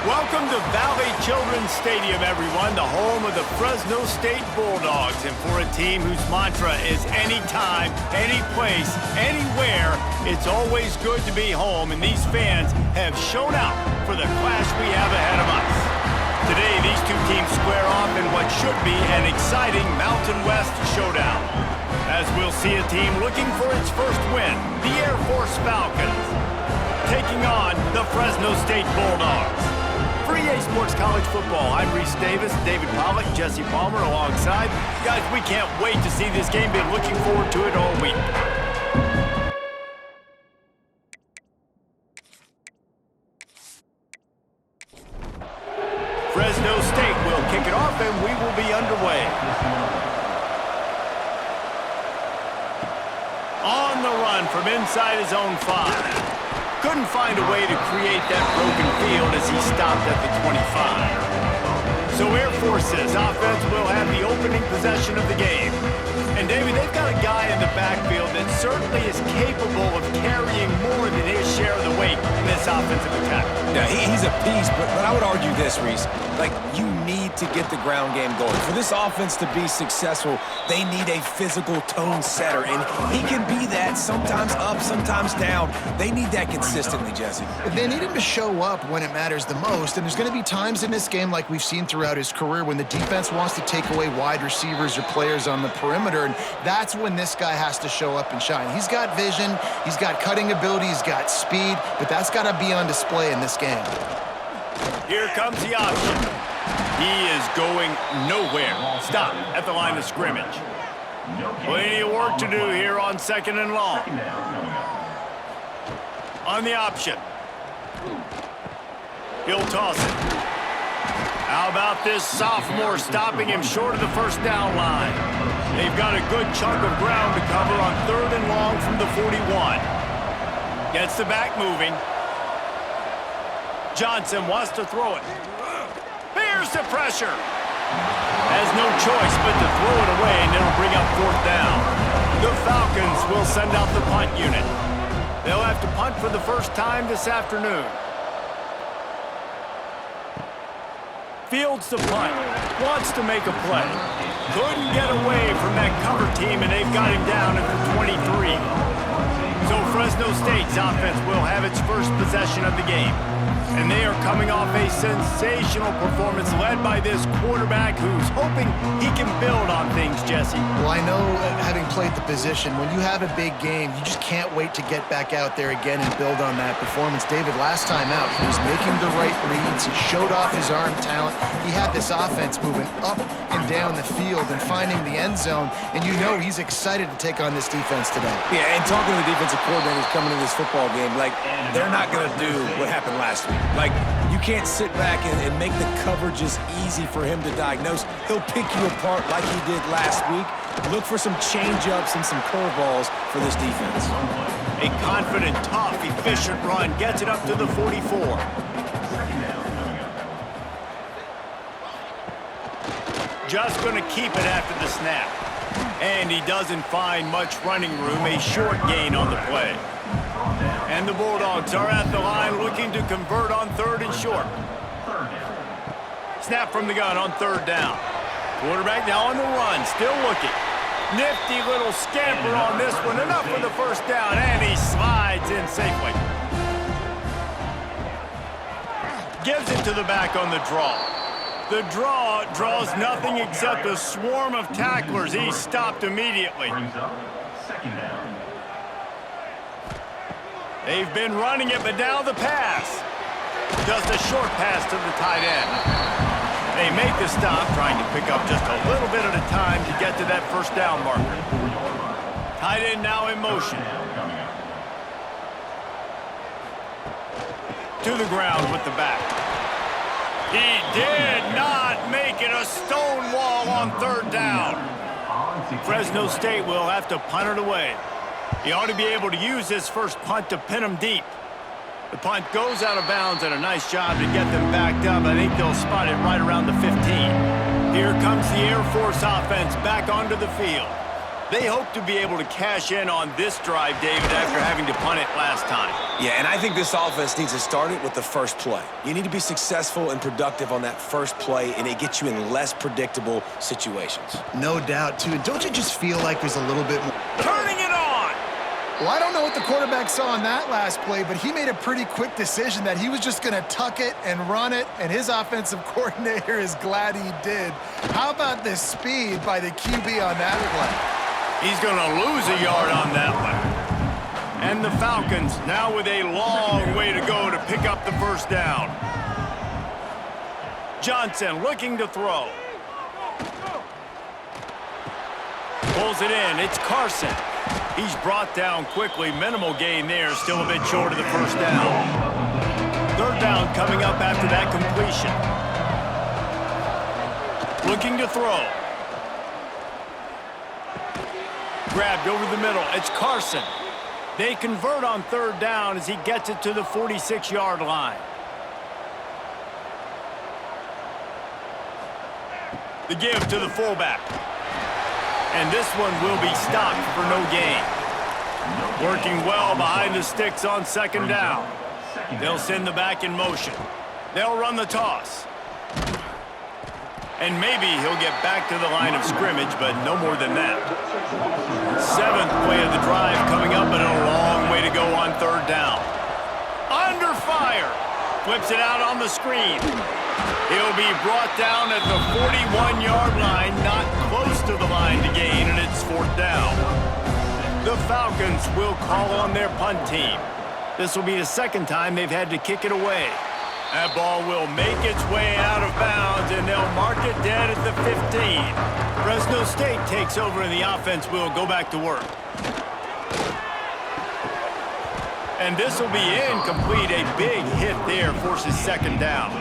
Welcome to Valley Children's Stadium, everyone, the home of the Fresno State Bulldogs. And for a team whose mantra is anytime, any place, anywhere, it's always good to be home. And these fans have shown out for the clash we have ahead of us. Today, these two teams square off in what should be an exciting Mountain West showdown. As we'll see a team looking for its first win, the Air Force Falcons, taking on the Fresno State Bulldogs. For EA Sports College Football, I'm Reese Davis, David Pollack, Jesse Palmer alongside. Guys, we can't wait to see this game. Been looking forward to it all week. Fresno State will kick it off, and we will be underway. On the run from inside his own 5. Couldn't find a way to create that broken field as he stopped at the 25. So Air Force's offense will have the opening possession of the game. And David, they've got a guy in the backfield that certainly is capable of carrying more than his share of the weight in this offensive attack. Yeah, he's a beast, but I would argue this, Reese. Like, you need to get the ground game going. For this offense to be successful, they need a physical tone setter, and he can be that, sometimes up, sometimes down. They need that consistently, Jesse. They need him to show up when it matters the most, and there's going to be times in this game like we've seen throughout his career when the defense wants to take away wide receivers or players on the perimeter, and that's when this guy has to show up and shine. He's got vision, he's got cutting ability, he's got speed, but that's got to be on display in this game. Here comes the option. He is going nowhere. Stop at the line of scrimmage. Plenty of work to do here on 2nd and long. On the option. He'll toss it. How about this sophomore stopping him short of the first down line? They've got a good chunk of ground to cover on 3rd and long from the 41. Gets the back moving. Johnson wants to throw it. Here's the pressure. Has no choice but to throw it away, and it'll bring up 4th down. The Falcons will send out the punt unit. They'll have to punt for the first time this afternoon. Fields the punt. Wants to make a play. Couldn't get away from that cover team, and they've got him down at the 23. So Fresno State's offense will have its first possession of the game. And they are coming off a sensational performance led by this quarterback who's hoping he can build on things, Jesse. Well, I know, having played the position, when you have a big game, you just can't wait to get back out there again and build on that performance. David, last time out, he was making the right reads. He showed off his arm talent. He had this offense moving up and down the field and finding the end zone. And you know he's excited to take on this defense today. Yeah, and talking to the defensive coordinators coming into this football game, like, they're not going to do what happened last week. Like, you can't sit back and make the coverages easy for him to diagnose. He'll pick you apart like he did last week. Look for some change-ups and some curveballs for this defense. A confident, tough, efficient run gets it up to the 44. Just going to keep it after the snap. And he doesn't find much running room, a short gain on the play. And the Bulldogs are at the line looking to convert on 3rd and short. Snap from the gun on 3rd down. Quarterback now on the run, still looking. Nifty little scamper on this one, enough for the first down, and he slides in safely. Gives it to the back on the draw. The draw draws nothing except a swarm of tacklers. He's stopped immediately. They've been running it, but now the pass. Just a short pass to the tight end. They make the stop, trying to pick up just a little bit at a time to get to that first down marker. Tight end now in motion. To the ground with the back. He did not make it a stone wall on 3rd down. Fresno State will have to punt it away. He ought to be able to use this first punt to pin him deep. The punt goes out of bounds, and a nice job to get them backed up. I think they'll spot it right around the 15. Here comes the Air Force offense back onto the field. They hope to be able to cash in on this drive, David, after having to punt it last time. Yeah, and I think this offense needs to start it with the first play. You need to be successful and productive on that first play, and it gets you in less predictable situations. No doubt, too. And don't you just feel like there's a little bit more? Turning it on! Well, I don't know what the quarterback saw on that last play, but he made a pretty quick decision that he was just going to tuck it and run it, and his offensive coordinator is glad he did. How about the speed by the QB on that play? He's going to lose a yard on that one. And the Falcons now with a long way to go to pick up the first down. Johnson looking to throw. Pulls it in. It's Carson. He's brought down quickly. Minimal gain there. Still a bit short of the first down. Third down coming up after that completion. Looking to throw. Grabbed over the middle. It's Carson. They convert on third down as he gets it to the 46-yard line. The give to the fullback. And this one will be stopped for no gain. Working well behind the sticks on second down. They'll send the back in motion. They'll run the toss. And maybe he'll get back to the line of scrimmage, but no more than that. Seventh play of the drive coming up, and a long way to go on third down. Under fire. Flips it out on the screen. He'll be brought down at the 41-yard line, not close to the line to gain, and it's fourth down. The Falcons will call on their punt team. This will be the second time they've had to kick it away. That ball will make its way out of bounds, and they'll mark it dead at the 15. Fresno State takes over, and the offense will go back to work. And this will be incomplete. A big hit there forces second down.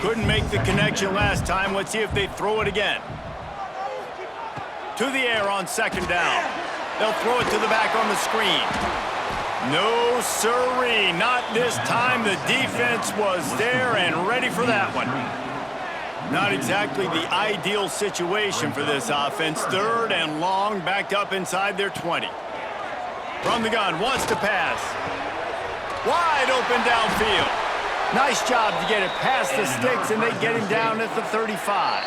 Couldn't make the connection last time. Let's see if they throw it again. To the air on second down. They'll throw it to the back on the screen. No siree, not this time. The defense was there and ready for that one. Not exactly the ideal situation for this offense. Third and long, backed up inside their 20. From the gun, wants to pass. Wide open downfield. Nice job to get it past the sticks, and they get him down at the 35.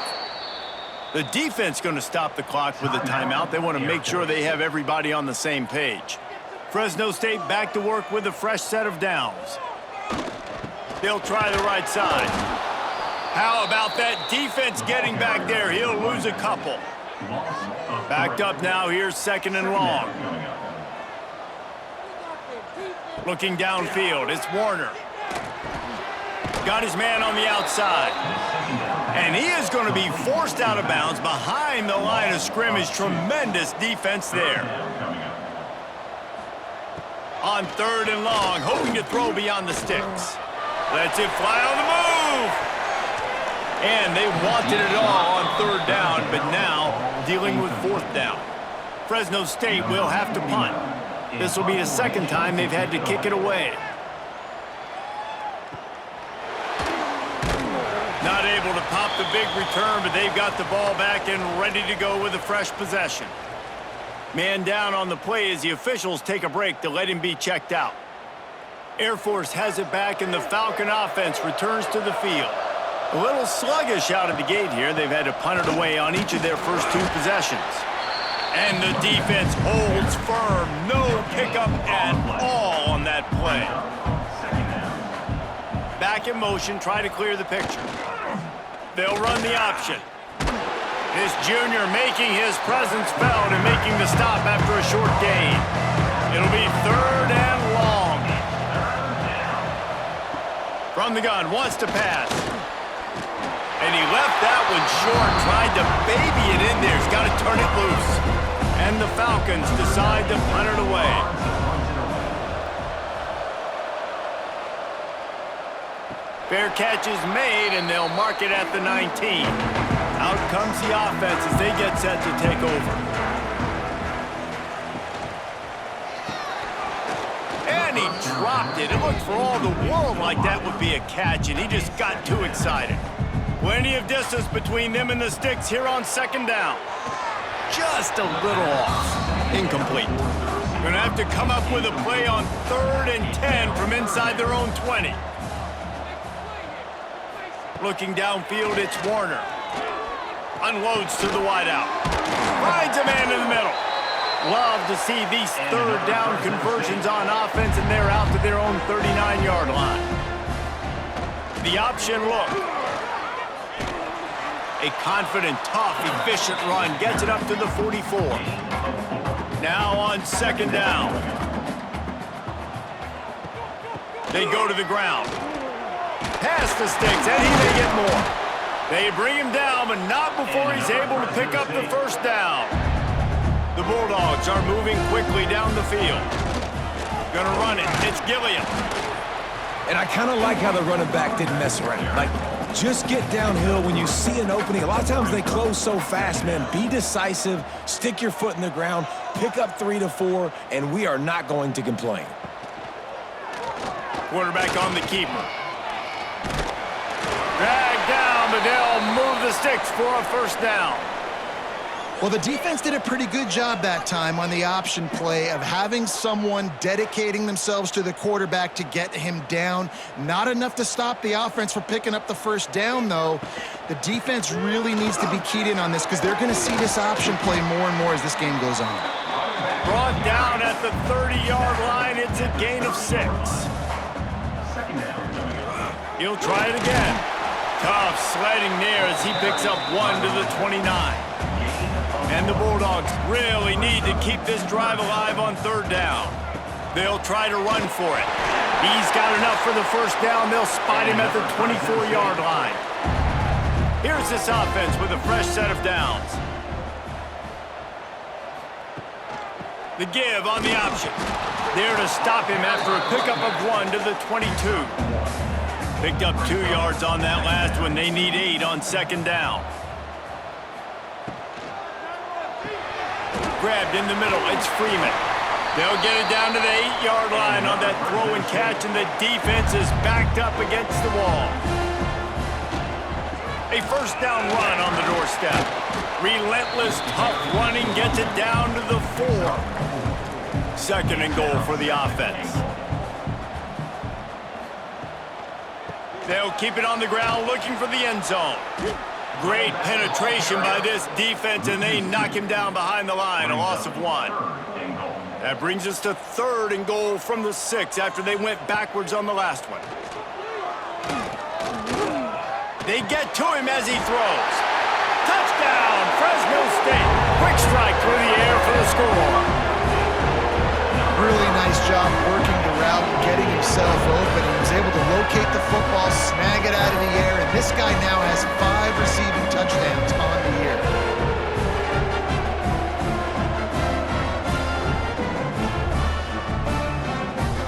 The defense going to stop the clock with a timeout. They want to make sure they have everybody on the same page. Fresno State back to work with a fresh set of downs. They'll try the right side. How about that defense getting back there? He'll lose a couple. Backed up now. Here's second and long. Looking downfield. It's Warner. Got his man on the outside. And he is going to be forced out of bounds behind the line of scrimmage. Tremendous defense there. On third and long, hoping to throw beyond the sticks. Lets it fly on the move. And they wanted it all on third down, but now dealing with fourth down. Fresno State will have to punt. This will be the second time they've had to kick it away. Not able to pop the big return, but they've got the ball back and ready to go with a fresh possession. Man down on the play as the officials take a break to let him be checked out. Air Force has it back, and the Falcon offense returns to the field. A little sluggish out of the gate here. They've had to punt it away on each of their first two possessions. And the defense holds firm. No pickup at all on that play. Back in motion, try to clear the picture. They'll run the option. This junior making his presence felt and making the stop after a short gain. It'll be third and long. From the gun, wants to pass. And he left that one short, tried to baby it in there. He's got to turn it loose. And the Falcons decide to punt it away. Fair catch is made, and they'll mark it at the 19. Out comes the offense as they get set to take over. And he dropped it. It looked for all the world like that would be a catch, and he just got too excited. Plenty of distance between them and the sticks here on second down. Just a little off. Incomplete. Gonna have to come up with a play on 3rd and 10 from inside their own 20. Looking downfield, it's Warner. Unloads to the wideout. Finds a man in the middle. Love to see these 3rd down conversions on offense, and they're out to their own 39-yard line. The option look. A confident, tough, efficient run gets it up to the 44. Now on 2nd down. They go to the ground. Pass the sticks, and he may get more. They bring him down, but not before he's able to pick up the 1st down. The Bulldogs are moving quickly down the field. Gonna run it. It's Gilliam. And I kind of like how the running back didn't mess around. Like, just get downhill when you see an opening. A lot of times they close so fast, man. Be decisive, stick your foot in the ground, pick up 3 to 4, and we are not going to complain. Quarterback on the keeper. Drag down, but they'll move the sticks for a 1st down. Well, the defense did a pretty good job that time on the option play of having someone dedicating themselves to the quarterback to get him down. Not enough to stop the offense from picking up the 1st down, though. The defense really needs to be keyed in on this because they're going to see this option play more and more as this game goes on. Brought down at the 30-yard line. It's a gain of 6. He'll try it again. Tough sledding there as he picks up 1 to the 29. And the Bulldogs really need to keep this drive alive on 3rd down. They'll try to run for it. He's got enough for the 1st down. They'll spot him at the 24-yard line. Here's this offense with a fresh set of downs. The give on the option. There to stop him after a pickup of 1 to the 22. Picked up 2 yards on that last one. They need 8 on 2nd down. Grabbed in the middle, it's Freeman. They'll get it down to the 8-yard line on that throw and catch, and the defense is backed up against the wall. A 1st down run on the doorstep. Relentless, tough running gets it down to the 4. 2nd and goal for the offense. They'll keep it on the ground looking for the end zone. Great penetration by this defense, and they knock him down behind the line, a loss of 1. That brings us to 3rd and goal from the 6 after they went backwards on the last one. They get to him as he throws. Touchdown, Fresno State. Quick strike through the air for the score. Really nice job working the route, getting himself open. He was able to locate the football, snag it out of the air, and this guy now has 5 receiving touchdowns on the year.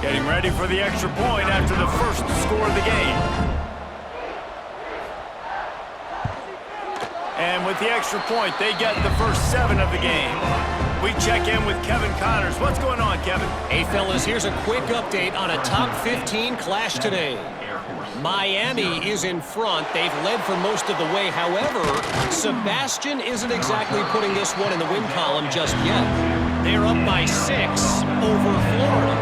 Getting ready for the extra point after the 1st score of the game. And with the extra point, they get the first 7 of the game. We check in with Kevin Connors. What's going on, Kevin? Hey, fellas, here's a quick update on a top 15 clash today. Miami is in front. They've led for most of the way. However, Sebastian isn't exactly putting this one in the win column just yet. They're up by 6 over Florida.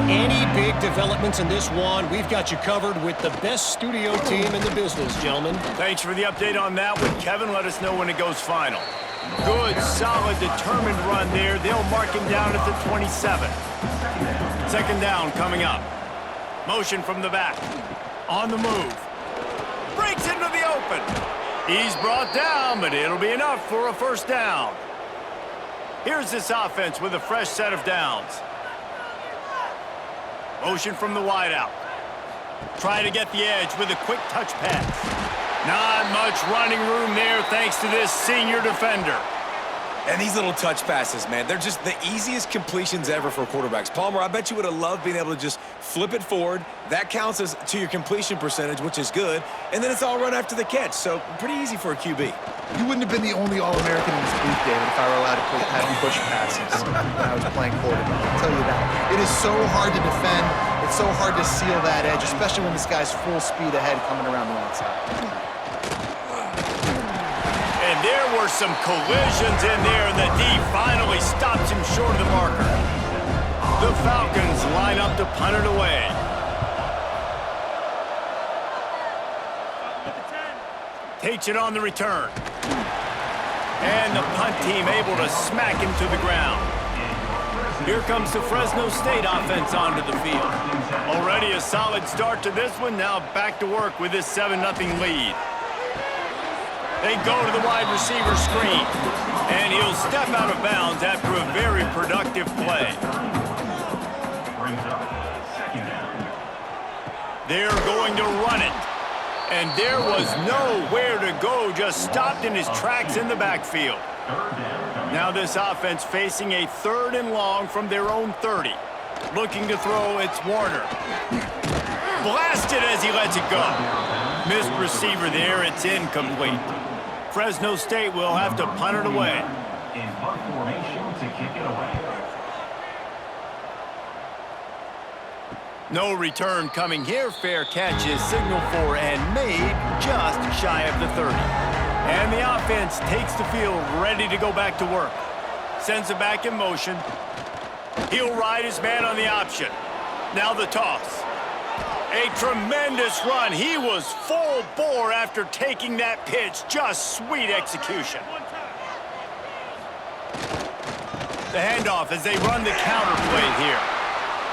Any big developments in this one, we've got you covered with the best studio team in the business, gentlemen. Thanks for the update on that one, Kevin. Let us know when it goes final. Good, solid, determined run there. They'll mark him down at the 27. 2nd down coming up. Motion from the back. On the move. Breaks into the open. He's brought down, but it'll be enough for a 1st down. Here's this offense with a fresh set of downs. Motion from the wideout. Try to get the edge with a quick touch pass. Not much running room there thanks to this senior defender. And these little touch passes, man, they're just the easiest completions ever for quarterbacks. Palmer, I bet you would have loved being able to just flip it forward. That counts as to your completion percentage, which is good. And then it's all run after the catch, so pretty easy for a QB. You wouldn't have been the only All-American in this booth, David, if I were allowed to have you push passes when I was playing quarterback. I'll tell you that. It is so hard to defend. It's so hard to seal that edge, especially when this guy's full speed ahead coming around the outside. And there were some collisions in there, and the D finally stops him short of the marker. The Falcons line up to punt it away. Takes it on the return. And the punt team able to smack him to the ground. Here comes the Fresno State offense onto the field. Already a solid start to this one. Now back to work with this 7-0 lead. They go to the wide receiver screen. And he'll step out of bounds after a very productive play. They're going to run it. And there was nowhere to go, just stopped in his tracks in the backfield. Now this offense facing a 3rd and long from their own 30. Looking to throw, it's Warner. Blasted as he lets it go. Missed receiver there, it's incomplete. Fresno State will have to punt it away. In punt formation to kick it away. No return coming here. Fair catch is signaled for and made just shy of the 30. And the offense takes the field ready to go back to work. Sends it back in motion. He'll ride his man on the option. Now the toss. A tremendous run. He was full bore after taking that pitch. Just sweet execution. The handoff as they run the counter play here.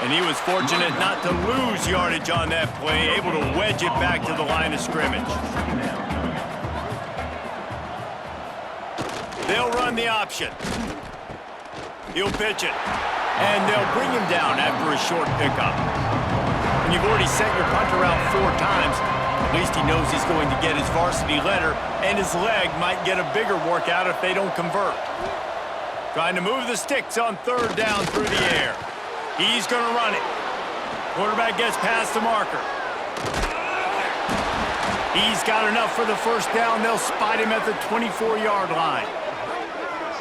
And he was fortunate not to lose yardage on that play, able to wedge it back to the line of scrimmage. They'll run the option. He'll pitch it. And they'll bring him down after a short pickup. When you've already sent your punter out 4 times, at least he knows he's going to get his varsity letter, and his leg might get a bigger workout if they don't convert. Trying to move the sticks on 3rd down through the air. He's going to run it. Quarterback gets past the marker. He's got enough for the 1st down. They'll spot him at the 24-yard line.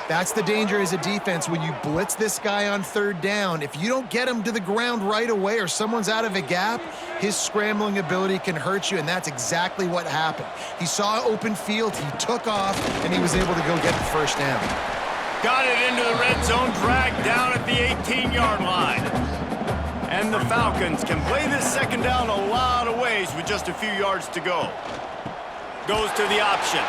That's the danger as a defense when you blitz this guy on 3rd down. If you don't get him to the ground right away or someone's out of a gap, his scrambling ability can hurt you, and that's exactly what happened. He saw open field, he took off, and he was able to go get the 1st down. Got it into the red zone, dragged down at the 18-yard line. And the Falcons can play this 2nd down a lot of ways with just a few yards to go. Goes to the option.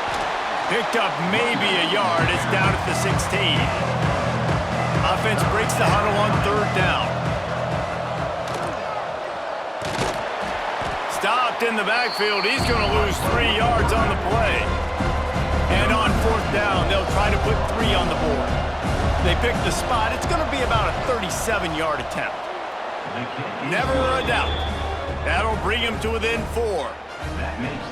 Picked up maybe a yard. It's down at the 16. Offense breaks the huddle on 3rd down. Stopped in the backfield. He's going to lose 3 yards on the play. And on 4th down, they'll try to put 3 on the board. They pick the spot. It's going to be about a 37-yard attempt. Never a doubt. That'll bring him to within 4.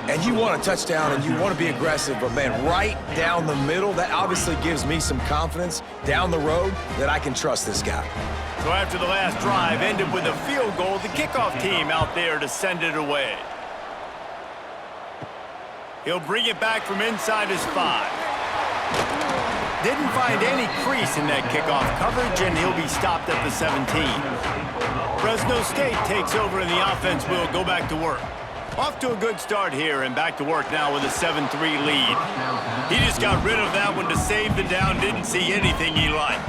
And you want a touchdown and you want to be aggressive, but man, right down the middle, that obviously gives me some confidence down the road that I can trust this guy. So after the last drive ended with a field goal, the kickoff team out there to send it away. He'll bring it back from inside his 5. Didn't find any crease in that kickoff coverage, and he'll be stopped at the 17. Fresno State takes over, and the offense will go back to work. Off to a good start here, and back to work now with a 7-3 lead. He just got rid of that one to save the down, didn't see anything he liked.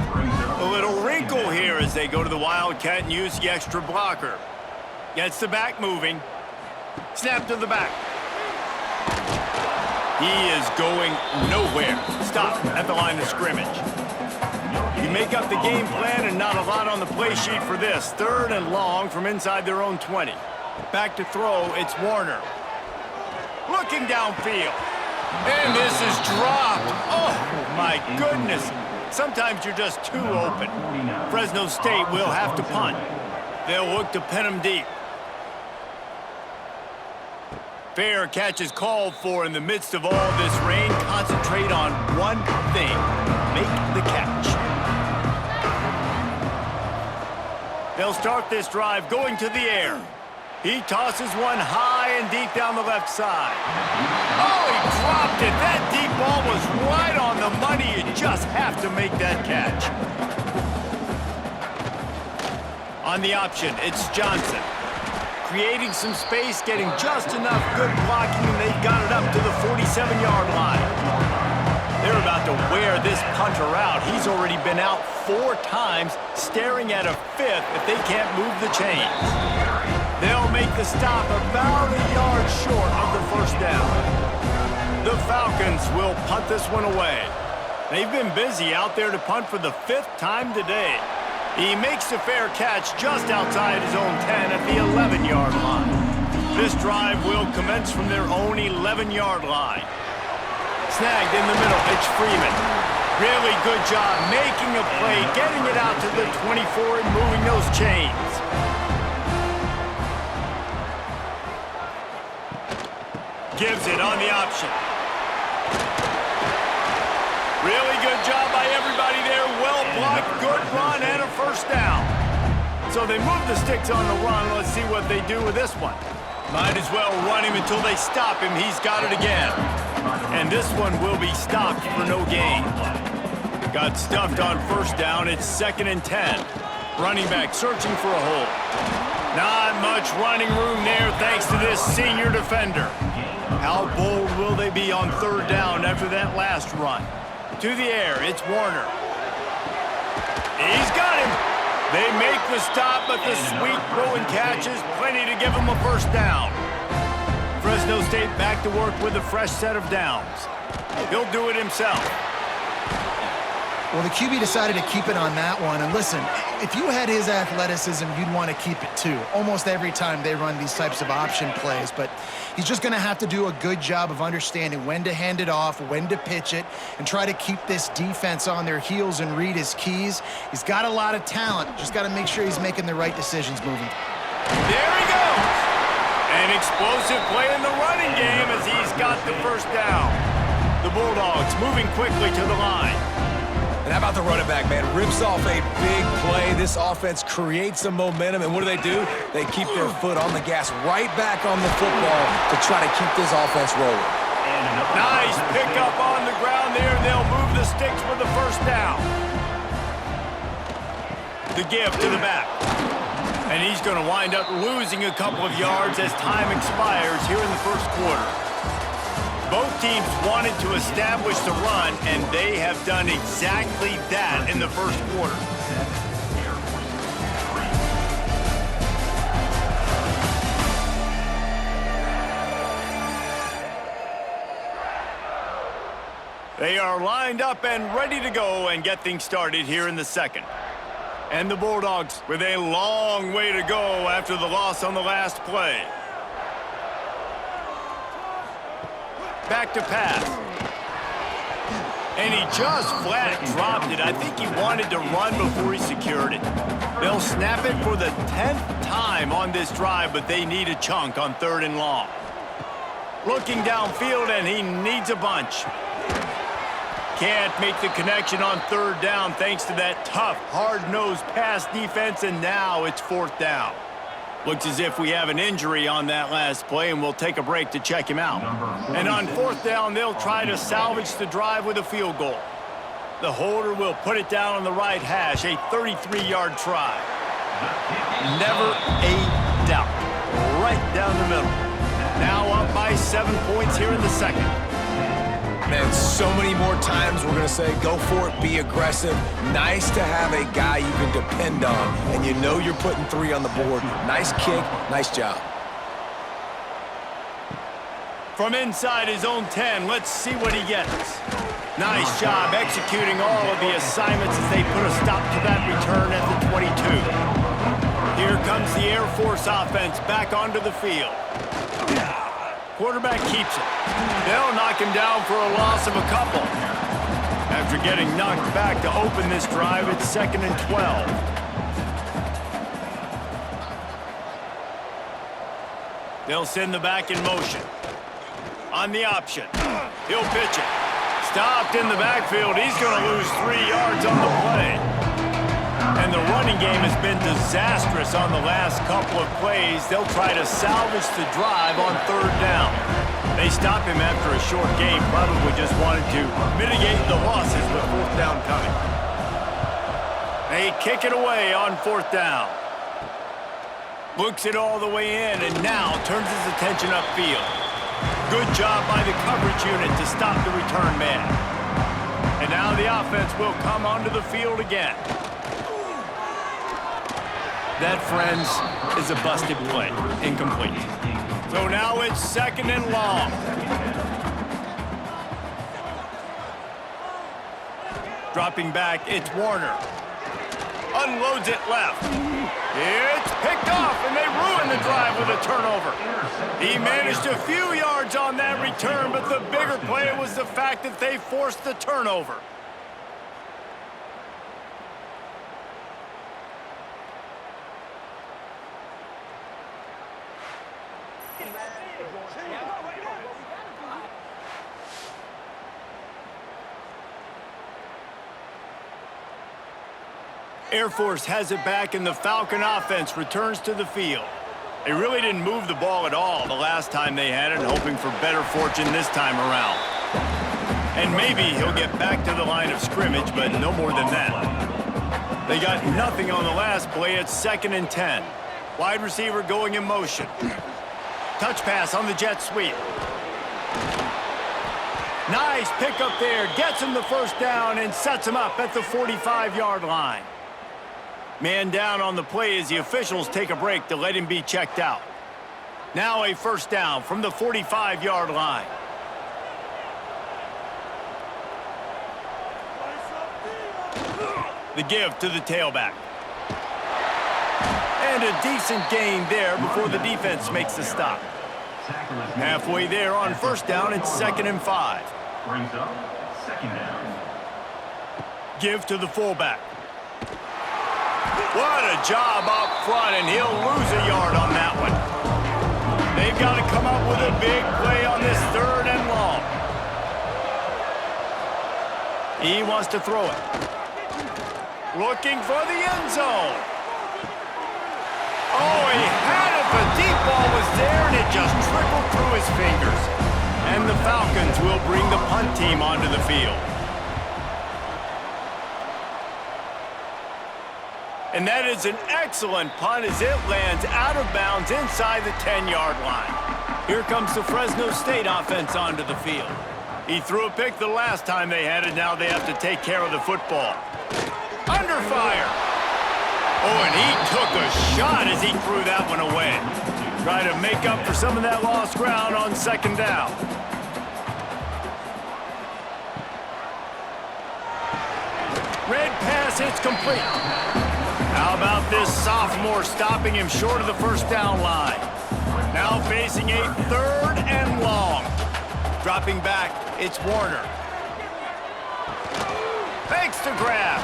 A little wrinkle here as they go to the Wildcat and use the extra blocker. Gets the back moving. Snap to the back. He is going nowhere. Stop at the line of scrimmage. You make up the game plan and not a lot on the play sheet for this. 3rd and long from inside their own 20. Back to throw, it's Warner. Looking downfield. And this is dropped. Oh, my goodness. Sometimes you're just too open. Fresno State will have to punt. They'll look to pin him deep. Fair catch is called for in the midst of all this rain. Concentrate on one thing. Make the catch. They'll start this drive going to the air. He tosses one high and deep down the left side. Oh, he dropped it. That deep ball was right on the money. You just have to make that catch. On the option, it's Johnson. Creating some space, getting just enough good blocking, and they've got it up to the 47-yard line. They're about to wear this punter out. He's already been out 4 times, staring at a 5th if they can't move the chains. They'll make the stop about a yard short of the first down. The Falcons will punt this one away. They've been busy out there to punt for the 5th time today. He makes a fair catch just outside his own 10 at the 11-yard line. This drive will commence from their own 11-yard line. Snagged in the middle, it's Freeman. Really good job making a play, getting it out to the 24 and moving those chains. Gives it on the option. Really good job by everybody there. Well blocked, good run, and a first down. So they move the sticks on the run. Let's see what they do with this one. Might as well run him until they stop him. He's got it again. And this one will be stopped for no gain. Got stuffed on first down. It's 2nd and 10. Running back searching for a hole. Not much running room there thanks to this senior defender. How bold will they be on 3rd down after that last run? To the air, it's Warner. He's got him. They make the stop, but the sweet throw and catch is plenty to give him a first down. Fresno State back to work with a fresh set of downs. He'll do it himself. Well, the QB decided to keep it on that one. And listen, if you had his athleticism, you'd want to keep it too. Almost every time they run these types of option plays. But he's just going to have to do a good job of understanding when to hand it off, when to pitch it, and try to keep this defense on their heels and read his keys. He's got a lot of talent. Just got to make sure he's making the right decisions moving. There he goes. An explosive play in the running game as he's got the first down. The Bulldogs moving quickly to the line. And how about the running back, man? Rips off a big play. This offense creates some momentum, and what do? They keep their foot on the gas, right back on the football to try to keep this offense rolling. Nice pickup on the ground there. They'll move the sticks for the first down. The give to the back. And he's going to wind up losing a couple of yards as time expires here in the first quarter. Both teams wanted to establish the run, and they have done exactly that in the first quarter. They are lined up and ready to go and get things started here in the second. And the Bulldogs with a long way to go after the loss on the last play. Back to pass. And he just flat dropped it. I think he wanted to run before he secured it. They'll snap it for the 10th time on this drive, but they need a chunk on 3rd and long. Looking downfield, and he needs a bunch. Can't make the connection on 3rd down thanks to that tough, hard-nosed pass defense, and now it's 4th down. Looks as if we have an injury on that last play, and we'll take a break to check him out. And on 4th down, they'll try to salvage the drive with a field goal. The holder will put it down on the right hash, a 33-yard try. Never a doubt. Right down the middle. Now up by 7 points here in the second. Man, so many more times we're going to say, go for it, be aggressive. Nice to have a guy you can depend on, and you know you're putting 3 on the board. Nice kick, nice job. From inside his own 10, let's see what he gets. Nice job executing all of the assignments as they put a stop to that return at the 22. Here comes the Air Force offense back onto the field. Quarterback keeps it. They'll knock him down for a loss of a couple. After getting knocked back to open this drive, it's 2nd and 12. They'll send the back in motion. On the option. He'll pitch it. Stopped in the backfield. He's going to lose 3 yards on the play. And the running game has been disastrous on the last couple of plays. They'll try to salvage the drive on 3rd down. They stop him after a short game. Probably just wanted to mitigate the losses with 4th down coming. They kick it away on 4th down. Looks it all the way in and now turns his attention upfield. Good job by the coverage unit to stop the return man. And now the offense will come onto the field again. That, friends, is a busted play. Incomplete. So now it's 2nd and long. Dropping back, it's Warner. Unloads it left. It's picked off, and they ruin the drive with a turnover. He managed a few yards on that return, but the bigger play was the fact that they forced the turnover. Air Force has it back, and the Falcon offense returns to the field. They really didn't move the ball at all the last time they had it, hoping for better fortune this time around. And maybe he'll get back to the line of scrimmage, but no more than that. They got nothing on the last play. It's 2nd and 10. Wide receiver going in motion. Touch pass on the jet sweep. Nice pickup there. Gets him the first down and sets him up at the 45-yard line. Man down on the play as the officials take a break to let him be checked out. Now a first down from the 45-yard line. The give to the tailback. And a decent gain there before the defense makes the stop. Halfway there on first down, it's 2nd and 5. Brings up 2nd down. Give to the fullback. What a job up front, and he'll lose a yard on that one. They've got to come up with a big play on this 3rd and long. He wants to throw it. Looking for the end zone. Oh, he had it. The deep ball was there, and it just trickled through his fingers. And the Falcons will bring the punt team onto the field. And that is an excellent punt as it lands out of bounds inside the 10-yard line. Here comes the Fresno State offense onto the field. He threw a pick the last time they had it. Now they have to take care of the football. Under fire. Oh, and he took a shot as he threw that one away. Try to make up for some of that lost ground on 2nd down. Red pass, it's complete. How about this sophomore stopping him short of the first down line? Now facing a 3rd and long. Dropping back, it's Warner. Fakes the grab.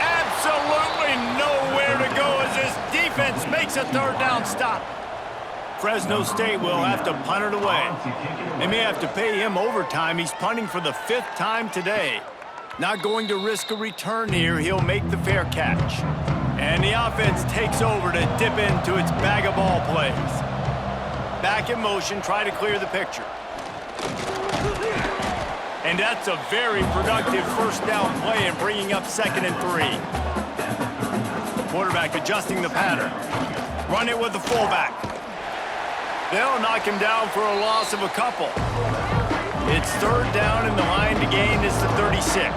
Absolutely nowhere to go as this defense makes a 3rd down stop. Fresno State will have to punt it away. They may have to pay him overtime. He's punting for the 5th time today. Not going to risk a return here. He'll make the fair catch. And the offense takes over to dip into its bag of ball plays. Back in motion, try to clear the picture. And that's a very productive first down play and bringing up 2nd and 3. Quarterback adjusting the pattern. Run it with the fullback. They'll knock him down for a loss of a couple. It's 3rd down and the line to gain is the 36.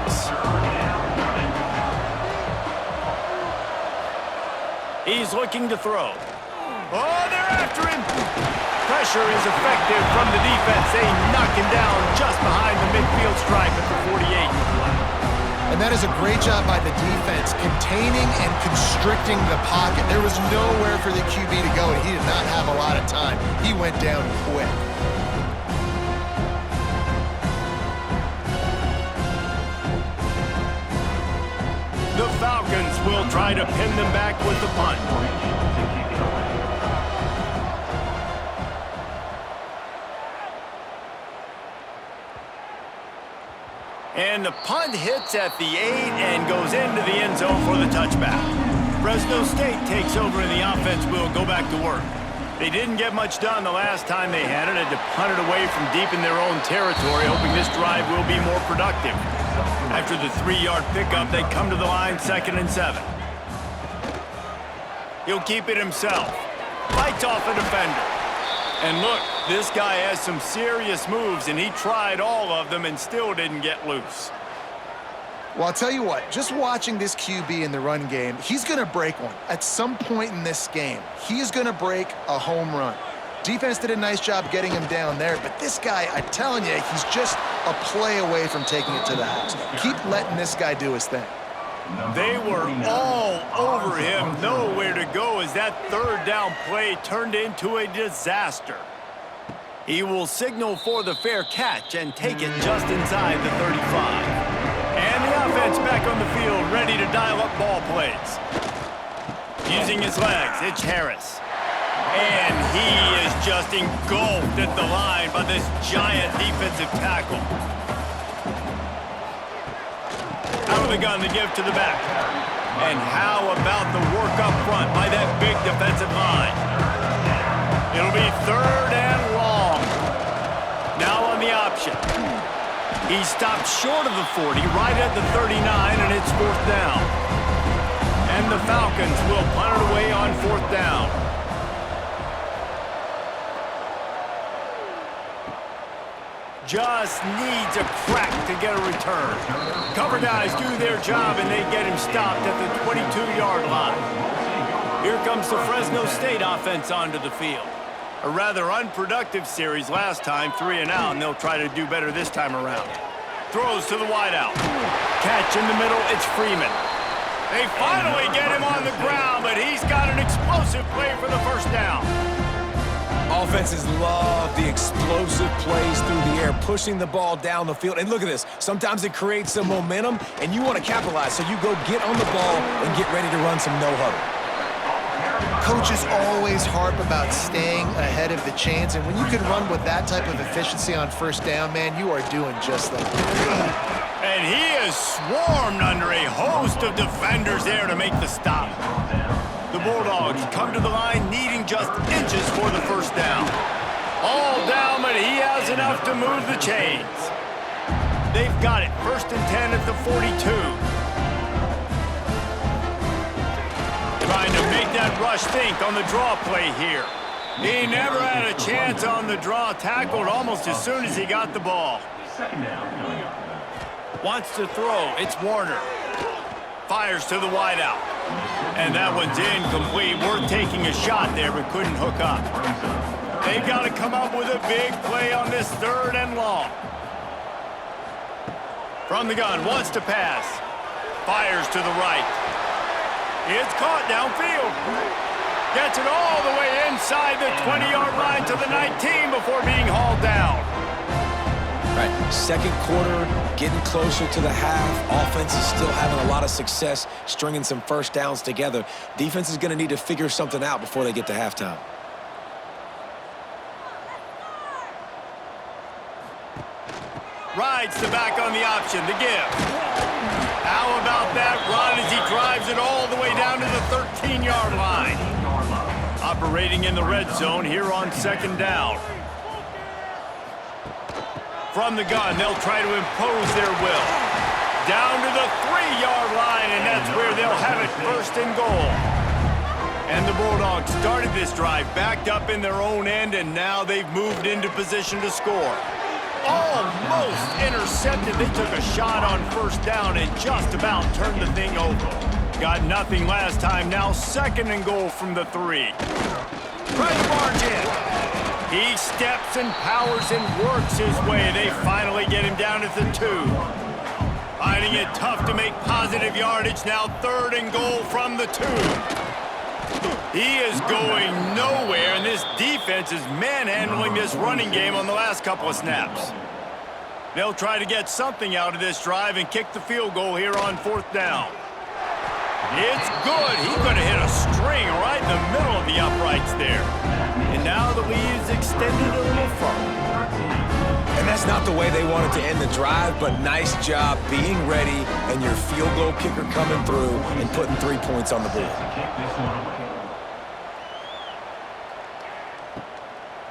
He's looking to throw. Oh, they're after him. Pressure is effective from the defense. They knock him down just behind the midfield stripe at the 48. And that is a great job by the defense, containing and constricting the pocket. There was nowhere for the QB to go, and he did not have a lot of time. He went down quick. The Falcons will try to pin them back with the punt. And the punt hits at the 8 and goes into the end zone for the touchback. Fresno State takes over and the offense will go back to work. They didn't get much done the last time they had it. Had to punt it away from deep in their own territory, hoping this drive will be more productive. After the 3-yard pickup, they come to the line 2nd and 7. He'll keep it himself. Fights off a defender. And look, this guy has some serious moves, and he tried all of them and still didn't get loose. Well, I'll tell you what, just watching this QB in the run game, he's going to break one. At some point in this game, he is going to break a home run. Defense did a nice job getting him down there, but this guy, I'm telling you, he's just a play away from taking it to the house. Keep letting this guy do his thing. They were all over him, nowhere to go as that third down play turned into a disaster. He will signal for the fair catch and take it just inside the 35. And the offense back on the field, ready to dial up ball plays. Using his legs, it's Harris. And he is just engulfed at the line by this giant defensive tackle. Out of the gun to give to the back. And how about the work up front by that big defensive line? It'll be third and long. Now on the option. He stopped short of the 40, right at the 39, and it's fourth down. And the Falcons will punt it away on fourth down. Just needs a crack to get a return. Cover guys do their job, and they get him stopped at the 22-yard line. Here comes the Fresno State offense onto the field. A rather unproductive series last time, 3 and out, and they'll try to do better this time around. Throws to the wideout. Catch in the middle, it's Freeman. They finally get him on the ground, but he's got an explosive play for the first down. Offenses love the explosive plays through the air, pushing the ball down the field. And look at this. Sometimes it creates some momentum, and you want to capitalize. So you go get on the ball and get ready to run some no-huddle. Coaches always harp about staying ahead of the chains, and when you can run with that type of efficiency on first down, man, you are doing just that. And he is swarmed under a host of defenders there to make the stop. The Bulldogs come to the line needing just inches for the first down. All down, but he has enough to move the chains. They've got it. First and 10 at the 42. Trying to make that rush think on the draw play here. He never had a chance on the draw, tackled almost as soon as he got the ball. Wants to throw, it's Warner. Fires to the wideout. And that one's incomplete. Worth taking a shot there, but couldn't hook up. They've got to come up with a big play on this third and long. From the gun, wants to pass. Fires to the right. It's caught downfield. Gets it all the way inside the 20-yard line to the 19 before being hauled down. Right, second quarter, getting closer to the half. Offense is still having a lot of success stringing some first downs together. Defense is going to need to figure something out before they get to halftime. Rides the back on the option, the give. How about that run as he drives it all the way down to the 13-yard line? Operating in the red zone here on second down. From the gun, they'll try to impose their will. Down to the 3-yard line, and that's where they'll have it first and goal. And the Bulldogs started this drive backed up in their own end, and now they've moved into position to score. Almost intercepted. They took a shot on first down and just about turned the thing over. Got nothing last time. Now second and goal from the 3. Trying to barge in. He steps and powers and works his way. They finally get him down at the 2. Finding it tough to make positive yardage. Now third and goal from the 2. He is going nowhere, and this defense is manhandling this running game on the last couple of snaps. They'll try to get something out of this drive and kick the field goal here on fourth down. It's good. He could have hit a string right in the middle of the uprights there. And now the lead is extended a little further. And that's not the way they wanted to end the drive, but nice job being ready and your field goal kicker coming through and putting 3 points on the board.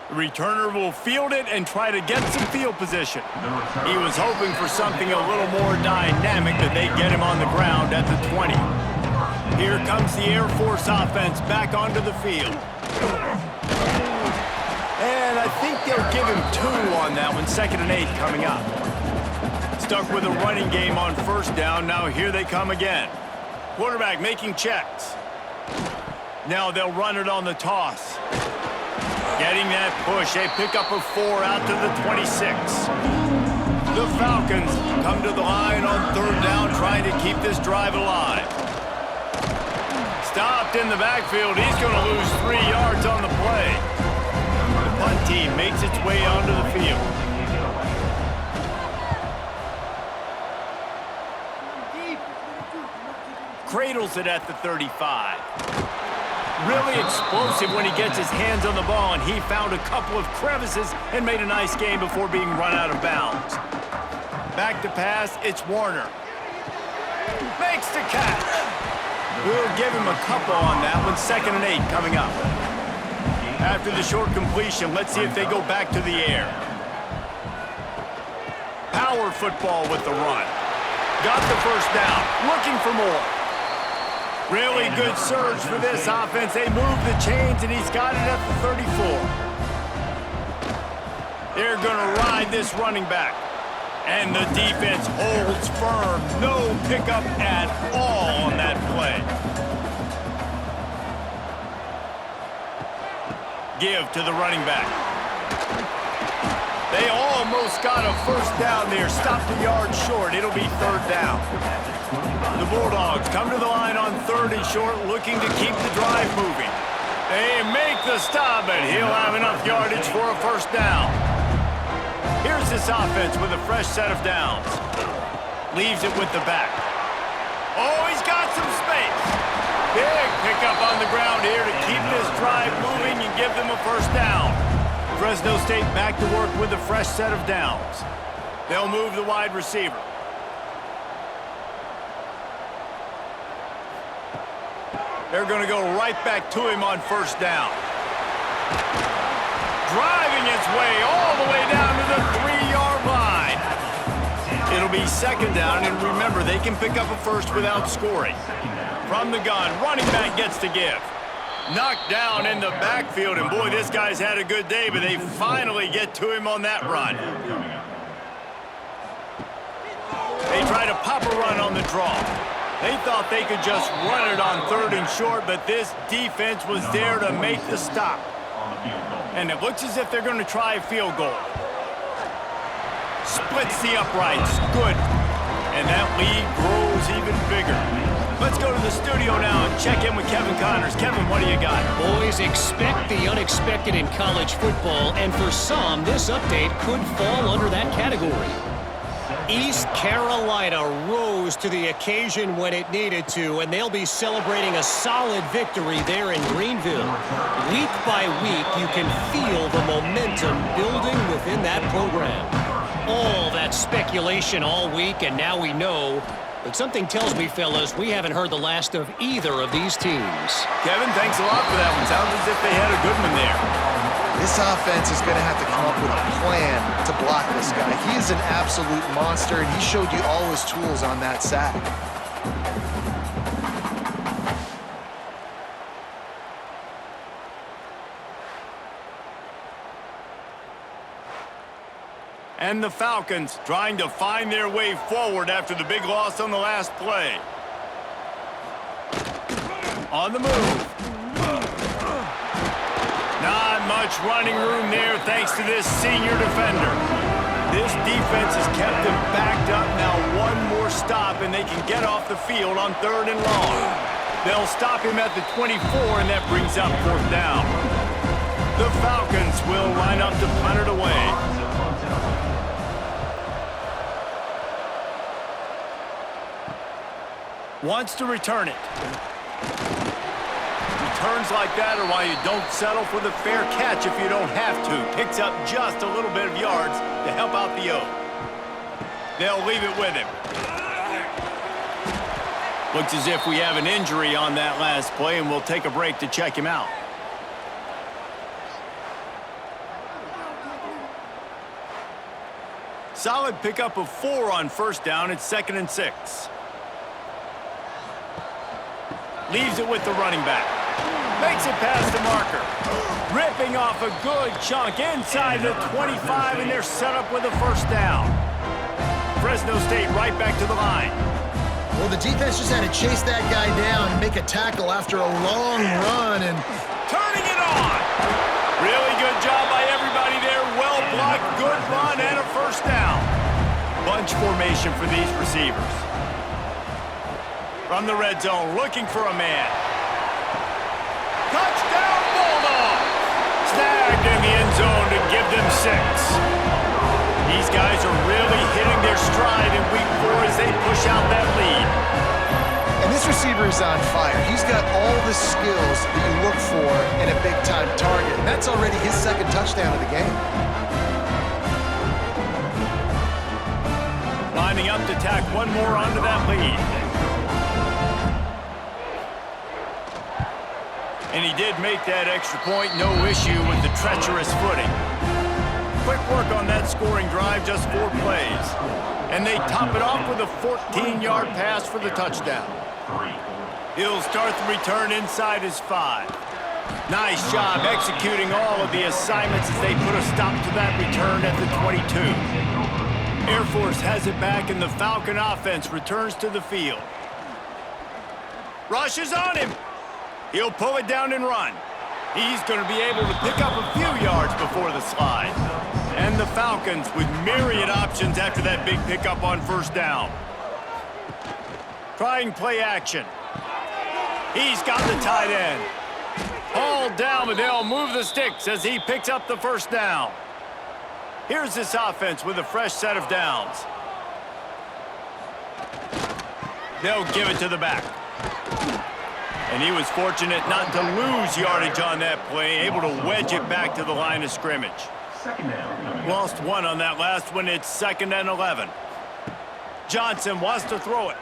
The returner will field it and try to get some field position. He was hoping for something a little more dynamic, but they get him on the ground at the 20. Here comes the Air Force offense back onto the field. And I think they'll give him 2 on that one. 2nd and 8 coming up. stuck with a running game on first down. Now here they come again. Quarterback making checks. Now they'll run it on the toss. Getting that push. A pickup of 4 out to the 26. The Falcons come to the line on third down, trying to keep this drive alive. Stopped in the backfield. He's going to lose 3 yards on the play. The punt team makes its way onto the field. Cradles it at the 35. Really explosive when he gets his hands on the ball, and he found a couple of crevices and made a nice game before being run out of bounds. Back to pass, it's Warner. Makes the catch. We'll give him a couple on that one. 2nd and 8 coming up. After the short completion, let's see if they go back to the air. Power football with the run. Got the first down. Looking for more. Really good surge for this offense. They move the chains, and he's got it at the 34. They're going to ride this running back. And the defense holds firm. No pickup at all on that play. Give to the running back. They almost got a first down there. Stopped a yard short. It'll be 3rd down. The Bulldogs come to the line on 3rd and short, looking to keep the drive moving. They make the stop, and he'll have enough yardage for a first down. Here's this offense with a fresh set of downs. Leaves it with the back. Oh, he's got some space. Big pickup on the ground here to keep this drive moving and give them a first down. Fresno State back to work with a fresh set of downs. They'll move the wide receiver. They're going to go right back to him on first down. Driving its way all the way down to the 3-yard line. It'll be 2nd down, and remember, they can pick up a first without scoring. From the gun, running back gets to give. Knocked down in the backfield, and boy, this guy's had a good day, but they finally get to him on that run. They try to pop a run on the draw. They thought they could just run it on 3rd and short, but this defense was there to make the stop. And it looks as if they're going to try a field goal. Splits the uprights. Good. And that lead grows even bigger. Let's go to the studio now and check in with Kevin Connors. Kevin, what do you got? Boys, expect the unexpected in college football, and for some, this update could fall under that category. East Carolina rose to the occasion when it needed to, and they'll be celebrating a solid victory there in Greenville. Week by week, you can feel the momentum building within that program. All that speculation all week, and now we know. But something tells me, fellas, we haven't heard the last of either of these teams. Kevin, thanks a lot for that one. Sounds as if they had a good one there. This offense is going to have to come up with a plan to block this guy. He is an absolute monster, and he showed you all his tools on that sack. And the Falcons trying to find their way forward after the big loss on the last play. On the move. Not much running room there thanks to this senior defender. This defense has kept them backed up. Now one more stop and they can get off the field on 3rd and long. They'll stop him at the 24, and that brings up 4th down. The Falcons will line up to punt it away. Wants to return it. Returns like that are why you don't settle for the fair catch if you don't have to. Picks up just a little bit of yards to help out the O. They'll leave it with him. Looks as if we have an injury on that last play, and we'll take a break to check him out. Solid pickup of 4 on first down. It's 2nd and 6. Leaves it with the running back. Makes it past the marker. Ripping off a good chunk inside the 25, and they're set up with a first down. Fresno State right back to the line. Well, the defense just had to chase that guy down and make a tackle after a long run, and Turning it on. Really good job by everybody there. Well blocked, good run, and a first down. Bunch formation for these receivers. From the red zone, looking for a man. Touchdown, Bulldogs! Snagged in the end zone to give them 6. These guys are really hitting their stride in week 4 as they push out that lead. And this receiver is on fire. He's got all the skills that you look for in a big-time target. And that's already his 2nd touchdown of the game. Lining up to tack one more onto that lead. And he did make that extra point. No issue with the treacherous footing. Quick work on that scoring drive, just 4 plays. And they top it off with a 14-yard pass for the touchdown. He'll start the return inside his 5. Nice job executing all of the assignments as they put a stop to that return at the 22. Air Force has it back and the Falcon offense returns to the field. Rushes on him. He'll pull it down and run. He's going to be able to pick up a few yards before the slide. And the Falcons with myriad options after that big pickup on first down. Trying play action. He's got the tight end. Hauled down, but they'll move the sticks as he picks up the first down. Here's this offense with a fresh set of downs. They'll give it to the back. And he was fortunate not to lose yardage on that play, able to wedge it back to the line of scrimmage. Lost 1 on that last one. It's 2nd and 11. Johnson wants to throw it.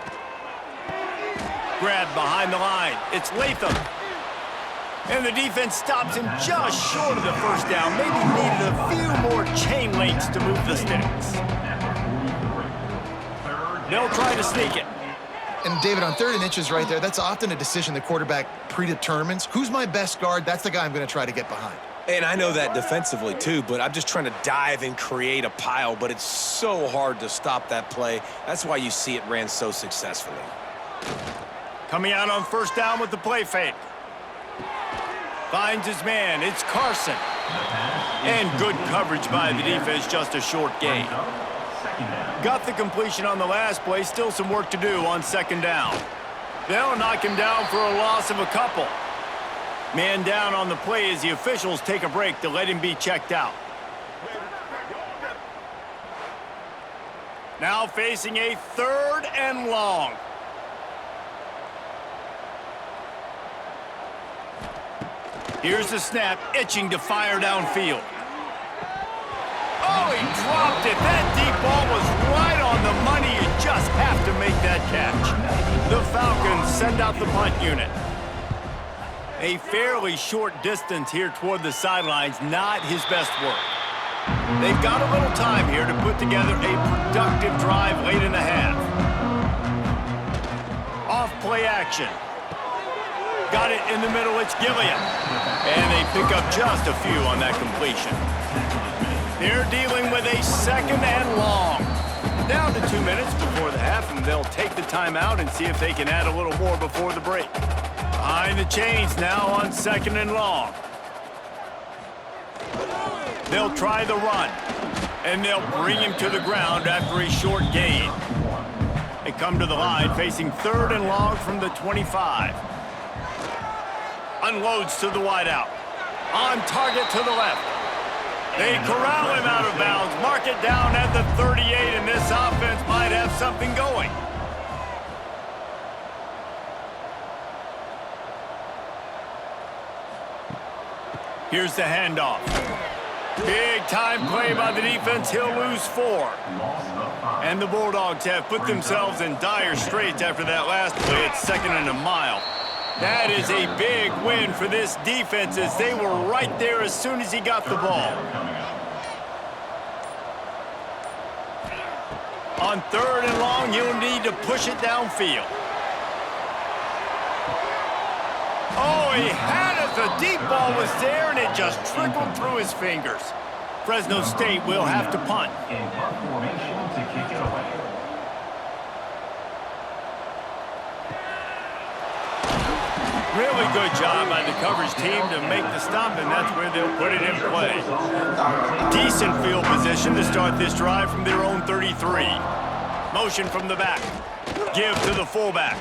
Grabbed behind the line. It's Latham. And the defense stops him just short of the first down. Maybe needed a few more chain links to move the sticks. They'll try to sneak it. And David, on 3rd and inches right there, that's often a decision the quarterback predetermines. Who's my best guard? That's the guy I'm going to try to get behind. And I know that defensively, too, but I'm just trying to dive and create a pile, but it's so hard to stop that play. That's why you see it ran so successfully. Coming out on first down with the play fake. Finds his man. It's Carson. And good coverage by the defense, just a short gain. Got the completion on the last play. Still some work to do on 2nd down. They'll knock him down for a loss of a couple. Man down on the play as the officials take a break to let him be checked out. Now facing a 3rd and long. Here's the snap, itching to fire downfield. Oh, he dropped it. That deep ball was right on the money. You just have to make that catch. The Falcons send out the punt unit. A fairly short distance here toward the sidelines, not his best work. They've got a little time here to put together a productive drive late in the half. Off play action. Got it in the middle, it's Gilliam. And they pick up just a few on that completion. They're dealing with a 2nd and long. Down to 2 minutes before the half, and they'll take the timeout and see if they can add a little more before the break. Behind the chains now on 2nd and long. They'll try the run, and they'll bring him to the ground after a short gain. They come to the line facing 3rd and long from the 25. Unloads to the wideout. On target to the left. They corral him out of bounds. Mark it down at the 38, and this offense might have something going. Here's the handoff. Big time play by the defense. He'll lose 4. And the Bulldogs have put themselves in dire straits after that last play. It's 2nd and a mile. That is a big win for this defense as they were right there as soon as he got the ball. On 3rd and long, you'll need to push it downfield. Oh, he had it. The deep ball was there, and it just trickled through his fingers. Fresno State will have to punt. In punt formation to kick it away. Really good job by the coverage team to make the stop, and that's where they'll put it in play. Decent field position to start this drive from their own 33. Motion from the back. Give to the fullback.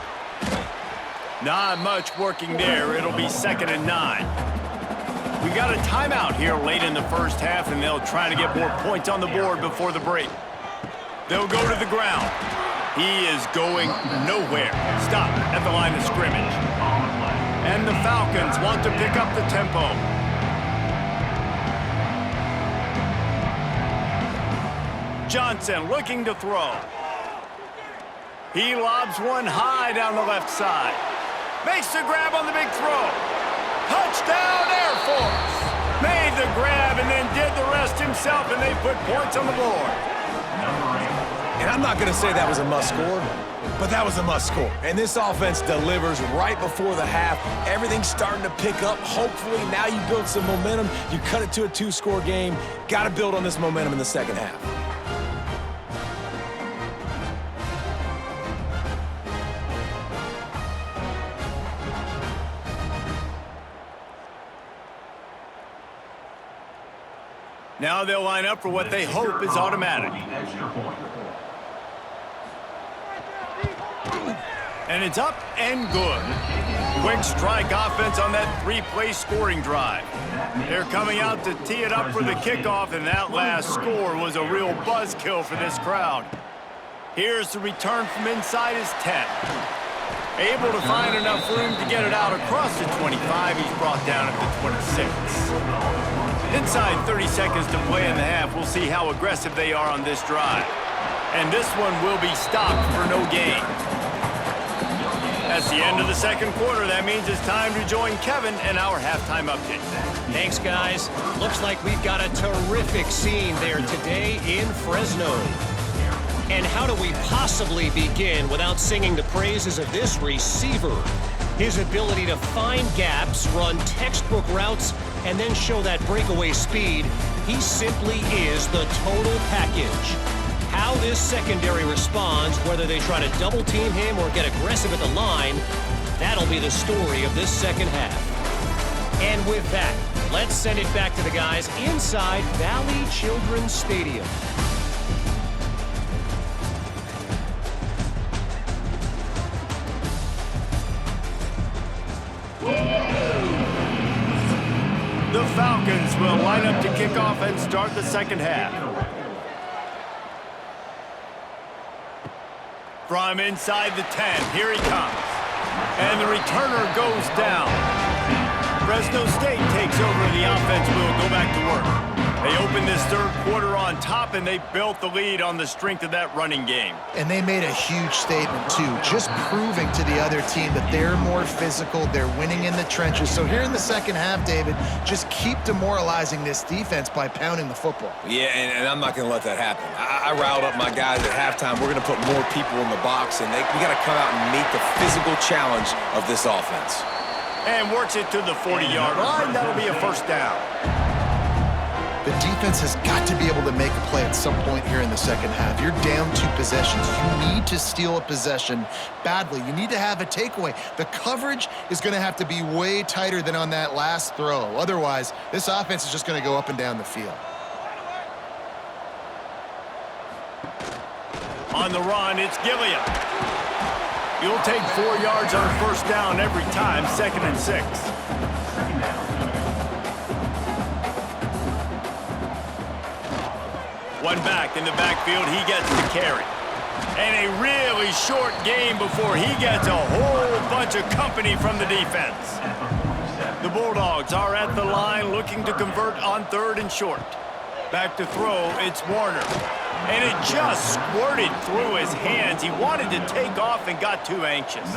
Not much working there. It'll be 2nd and 9. We got a timeout here late in the first half, and they'll try to get more points on the board before the break. They'll go to the ground. He is going nowhere. Stop at the line of scrimmage. And the Falcons want to pick up the tempo. Johnson looking to throw. He lobs one high down the left side. Makes the grab on the big throw. Touchdown, Air Force! Made the grab and then did the rest himself, and they put points on the board. And I'm not going to say that was a must-score, but that was a must-score. And this offense delivers right before the half. Everything's starting to pick up. Hopefully, now you build some momentum. You cut it to a 2-score game. Got to build on this momentum in the second half. Now they'll line up for what they hope is automatic. And it's up and good. Quick strike offense on that 3-play scoring drive. They're coming out to tee it up for the kickoff, and that last score was a real buzzkill for this crowd. Here's the return from inside his 10. Able to find enough room to get it out across the 25. He's brought down at the 26. Inside 30 seconds to play in the half. We'll see how aggressive they are on this drive. And this one will be stopped for no gain. That's the end of the second quarter. That means it's time to join Kevin and our halftime update. Thanks, guys. Looks like we've got a terrific scene there today in Fresno. And how do we possibly begin without singing the praises of this receiver? His ability to find gaps, run textbook routes, and then show that breakaway speed. He simply is the total package. How this secondary responds, whether they try to double team him or get aggressive at the line, that'll be the story of this second half. And with that, let's send it back to the guys inside Valley Children's Stadium. The Falcons will line up to kick off and start the second half. From inside the 10, here he comes. And the returner goes down. Fresno State takes over, and the offense will go back to work. They opened this third quarter on top, and they built the lead on the strength of that running game. And they made a huge statement, too, just proving to the other team that they're more physical, they're winning in the trenches. So here in the second half, David, just keep demoralizing this defense by pounding the football. Yeah, and I'm not going to let that happen. I riled up my guys at halftime. We're going to put more people in the box, and we got to come out and meet the physical challenge of this offense. And works it to the 40-yard line. That'll be a first down. The defense has got to be able to make a play at some point here in the second half. You're down 2 possessions. You need to steal a possession badly. You need to have a takeaway. The coverage is going to have to be way tighter than on that last throw. Otherwise, this offense is just going to go up and down the field. On the run, it's Gilliam. You'll take 4 yards on first down every time, 2nd and 6. One back in the backfield, he gets the carry. And a really short game before he gets a whole bunch of company from the defense. The Bulldogs are at the line looking to convert on 3rd and short. Back to throw, it's Warner. And it just squirted through his hands. He wanted to take off and got too anxious.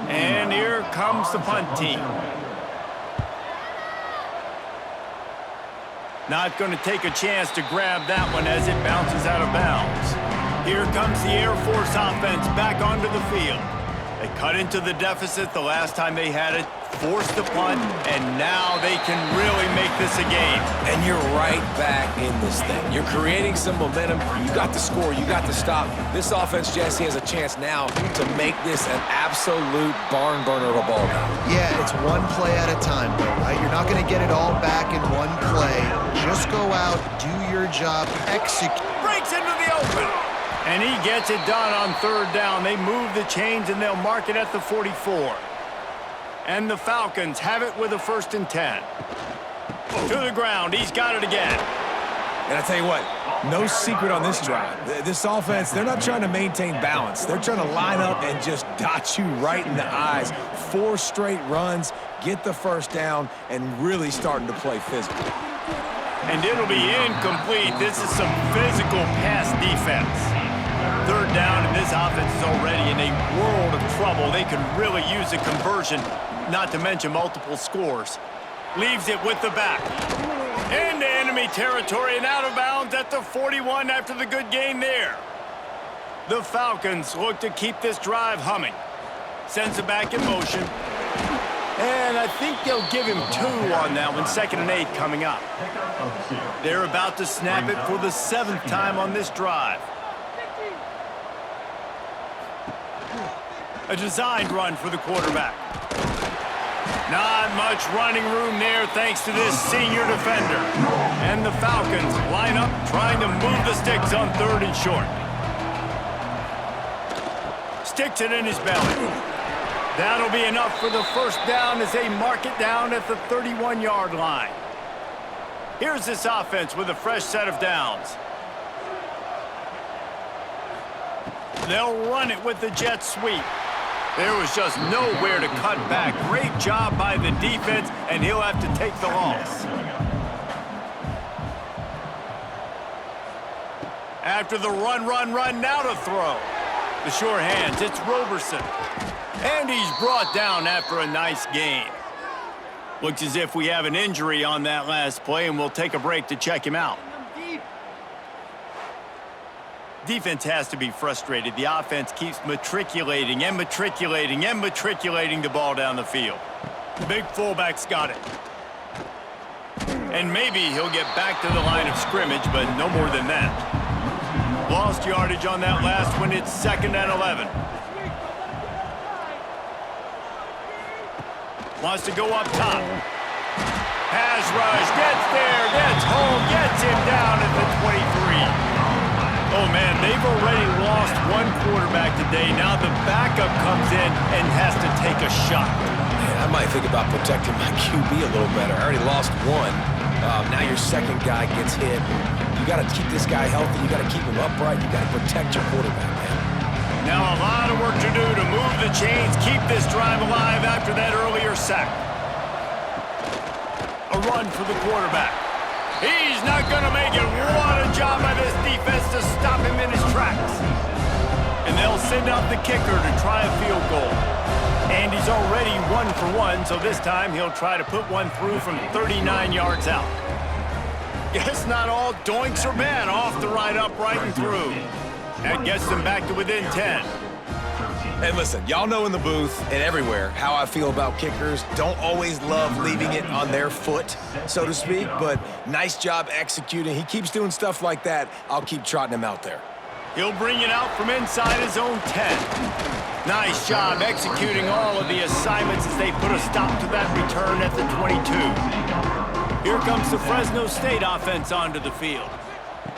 And here comes the punt team. Not going to take a chance to grab that one as it bounces out of bounds. Here comes the Air Force offense back onto the field. They cut into the deficit the last time they had it, forced the punt, and now they can really make this a game. And you're right back in this thing. You're creating some momentum. You got the score. You got the stop. This offense, Jesse, has a chance now to make this an absolute barn burner of a ball game. Yeah, it's one play at a time, though, right? You're not going to get it all back in one play. Just go out, do your job, execute. Breaks into the open. And he gets it done on third down. They move the chains, and they'll mark it at the 44. And the Falcons have it with a 1st and 10. To the ground. He's got it again. And I tell you what, no secret on this drive. This offense, they're not trying to maintain balance. They're trying to line up and just dot you right in the eyes. 4 straight runs, get the 1st down, and really starting to play physical. And it'll be incomplete. This is some physical pass defense. 3rd down, and this offense is already in a world of trouble. They could really use a conversion, not to mention multiple scores. Leaves it with the back. Into enemy territory and out of bounds at the 41 after the good gain there. The Falcons look to keep this drive humming. Sends it back in motion. And I think they'll give him 2 on that one, 2nd and 8 coming up. They're about to snap it for the 7th time on this drive. A designed run for the quarterback. Not much running room there thanks to this senior defender. And the Falcons line up trying to move the sticks on 3rd and short. Sticks it in his belly. That'll be enough for the 1st down as they mark it down at the 31-yard line. Here's this offense with a fresh set of downs. They'll run it with the jet sweep. There was just nowhere to cut back. Great job by the defense, and he'll have to take the loss. After the run, now to throw. The sure hands, it's Roberson. And he's brought down after a nice gain. Looks as if we have an injury on that last play, and we'll take a break to check him out. Defense has to be frustrated. The offense keeps matriculating and matriculating and matriculating the ball down the field. The big fullback's got it. And maybe he'll get back to the line of scrimmage, but no more than that. Lost yardage on that last one. It's 2nd and 11. Wants to go up top. Pass rush, gets there, gets home, gets him down at the 23. Oh, man, they've already lost 1 quarterback today. Now the backup comes in and has to take a shot. Man, I might think about protecting my QB a little better. I already lost 1. Now your 2nd guy gets hit. You got to keep this guy healthy. You got to keep him upright. You got to protect your quarterback, man. Now a lot of work to do to move the chains, keep this drive alive after that earlier sack. A run for the quarterback. He's not going to make it. What a job by this defense to stop him in his tracks. And they'll send out the kicker to try a field goal. And he's already 1 for 1, so this time he'll try to put one through from 39 yards out. Guess not all doinks are bad off the right upright and through. That gets them back to within 10. Hey, listen, y'all know in the booth and everywhere how I feel about kickers. Don't always love leaving it on their foot, so to speak, but nice job executing. He keeps doing stuff like that. I'll keep trotting him out there. He'll bring it out from inside his own 10. Nice job executing all of the assignments as they put a stop to that return at the 22. Here comes the Fresno State offense onto the field.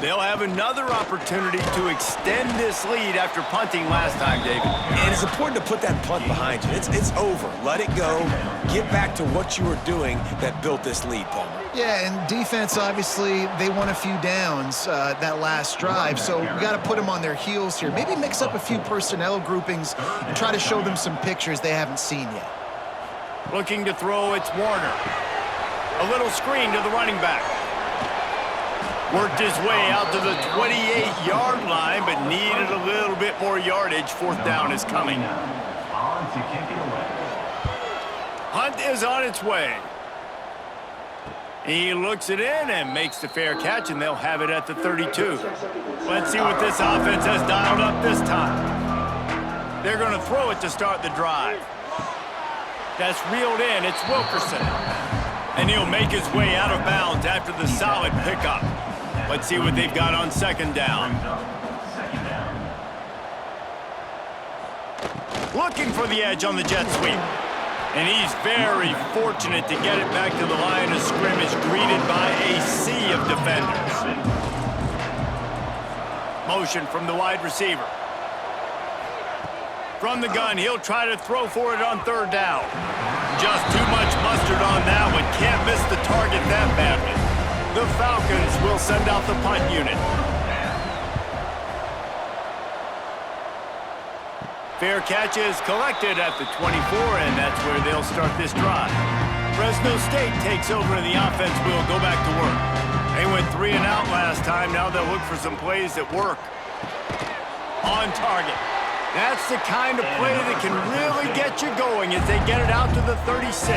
They'll have another opportunity to extend this lead after punting last time, David. And it's important to put that punt behind you. It's over. Let it go. Get back to what you were doing that built this lead, Palmer. Yeah, and defense, obviously, they won a few downs that last drive, so we got to put them on their heels here. Maybe mix up a few personnel groupings and try to show them some pictures they haven't seen yet. Looking to throw, it's Warner. A little screen to the running back. Worked his way out to the 28-yard line, but needed a little bit more yardage. 4th down is coming. Hunt is on its way. He looks it in and makes the fair catch, and they'll have it at the 32. Let's see what this offense has dialed up this time. They're going to throw it to start the drive. That's reeled in. It's Wilkerson. And he'll make his way out of bounds after the solid pickup. Let's see what they've got on second down. Looking for the edge on the jet sweep. And he's very fortunate to get it back to the line of scrimmage, greeted by a sea of defenders. Motion from the wide receiver. From the gun, he'll try to throw for it on third down. Just too much mustard on that one. Can't miss the target that badly. The Falcons will send out the punt unit. Fair catch is collected at the 24, and that's where they'll start this drive. Fresno State takes over, and the offense will go back to work. They went 3 and out last time. Now they'll look for some plays that work. On target. That's the kind of play that can really get you going as they get it out to the 36.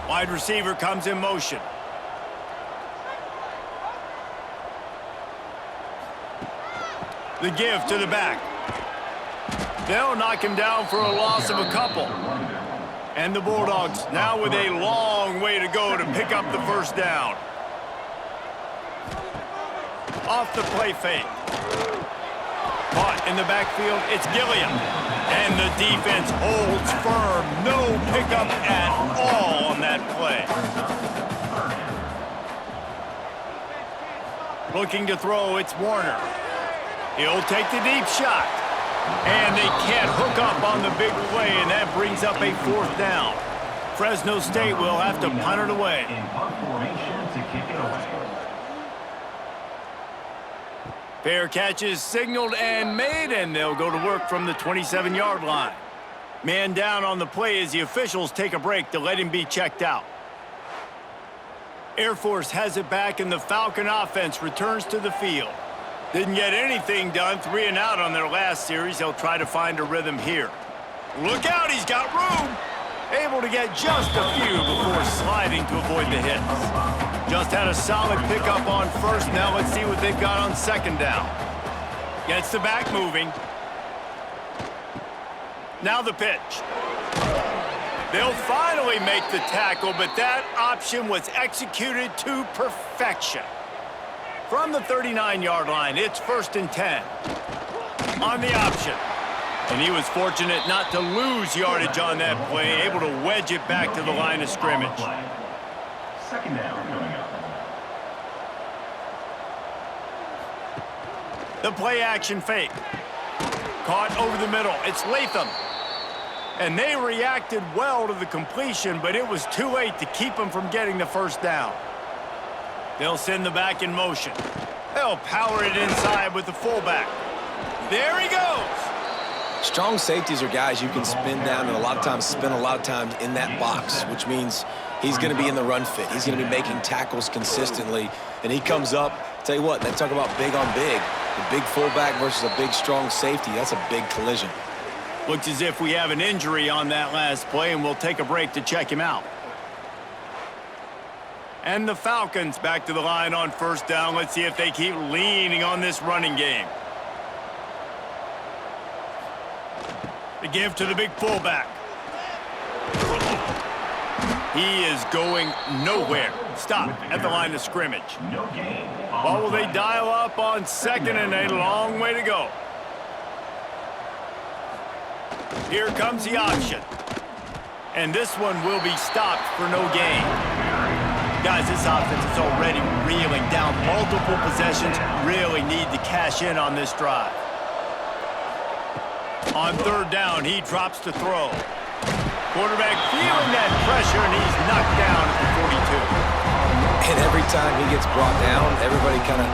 Wide receiver comes in motion. The give to the back. They'll knock him down for a loss of a couple. And the Bulldogs now with a long way to go to pick up the first down. Off the play fake. Caught in the backfield, it's Gilliam. And the defense holds firm. No pickup at all on that play. Looking to throw, it's Warner. He'll take the deep shot. And they can't hook up on the big play, and that brings up a fourth down. Fresno State will have to punt it away. In punt formation to kick it away. Fair catch is signaled and made, and they'll go to work from the 27-yard line. Man down on the play as the officials take a break to let him be checked out. Air Force has it back, and the Falcon offense returns to the field. Didn't get anything done, 3 and out on their last series. They'll try to find a rhythm here. Look out, he's got room. Able to get just a few before sliding to avoid the hits. Just had a solid pickup on first. Now let's see what they've got on second down. Gets the back moving. Now the pitch. They'll finally make the tackle, but that option was executed to perfection. From the 39-yard line, it's 1st and 10. On the option. And he was fortunate not to lose yardage on that play, able to wedge it back to the line of scrimmage. Second down coming up. The play action fake. Caught over the middle. It's Latham. And they reacted well to the completion, but it was too late to keep them from getting the first down. They'll send the back in motion. They'll power it inside with the fullback. There he goes. Strong safeties are guys you can spin down and a lot of times spend a lot of time in that box, which means he's going to be in the run fit. He's going to be making tackles consistently, and he comes up. Tell you what, they talk about big on big. The big fullback versus a big, strong safety, that's a big collision. Looks as if we have an injury on that last play, and we'll take a break to check him out. And the Falcons back to the line on first down. Let's see if they keep leaning on this running game. The give to the big fullback. He is going nowhere. Stop at the line of scrimmage. No gain. Well, will they dial up on second, and a long way to go. Here comes the option. And this one will be stopped for no gain. Guys, this offense is already reeling down multiple possessions. Really need to cash in on this drive. On third down, he drops to throw. Quarterback feeling that pressure, and he's knocked down at the 42. And every time he gets brought down, everybody kind of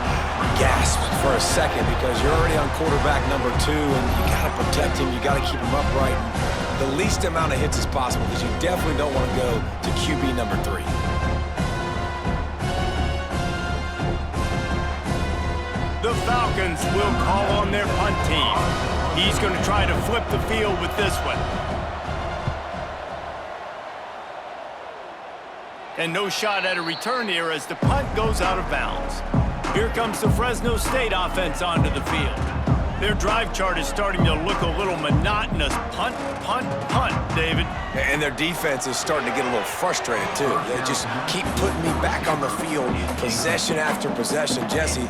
gasps for a second because you're already on quarterback number 2, and you got to protect him. You got to keep him upright. And the least amount of hits as possible because you definitely don't want to go to QB number 3. The Falcons will call on their punt team. He's going to try to flip the field with this one. And no shot at a return here as the punt goes out of bounds. Here comes the Fresno State offense onto the field. Their drive chart is starting to look a little monotonous. Punt, punt, punt, David. And their defense is starting to get a little frustrated, too. They just keep putting me back on the field, possession after possession. Jesse,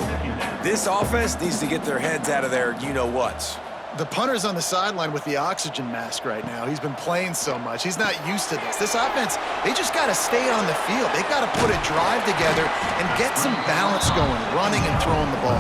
this offense needs to get their heads out of their you-know-whats. The punter's on the sideline with the oxygen mask right now. He's been playing so much. He's not used to this. This offense, they just got to stay on the field. They got to put a drive together and get some balance going, running and throwing the ball.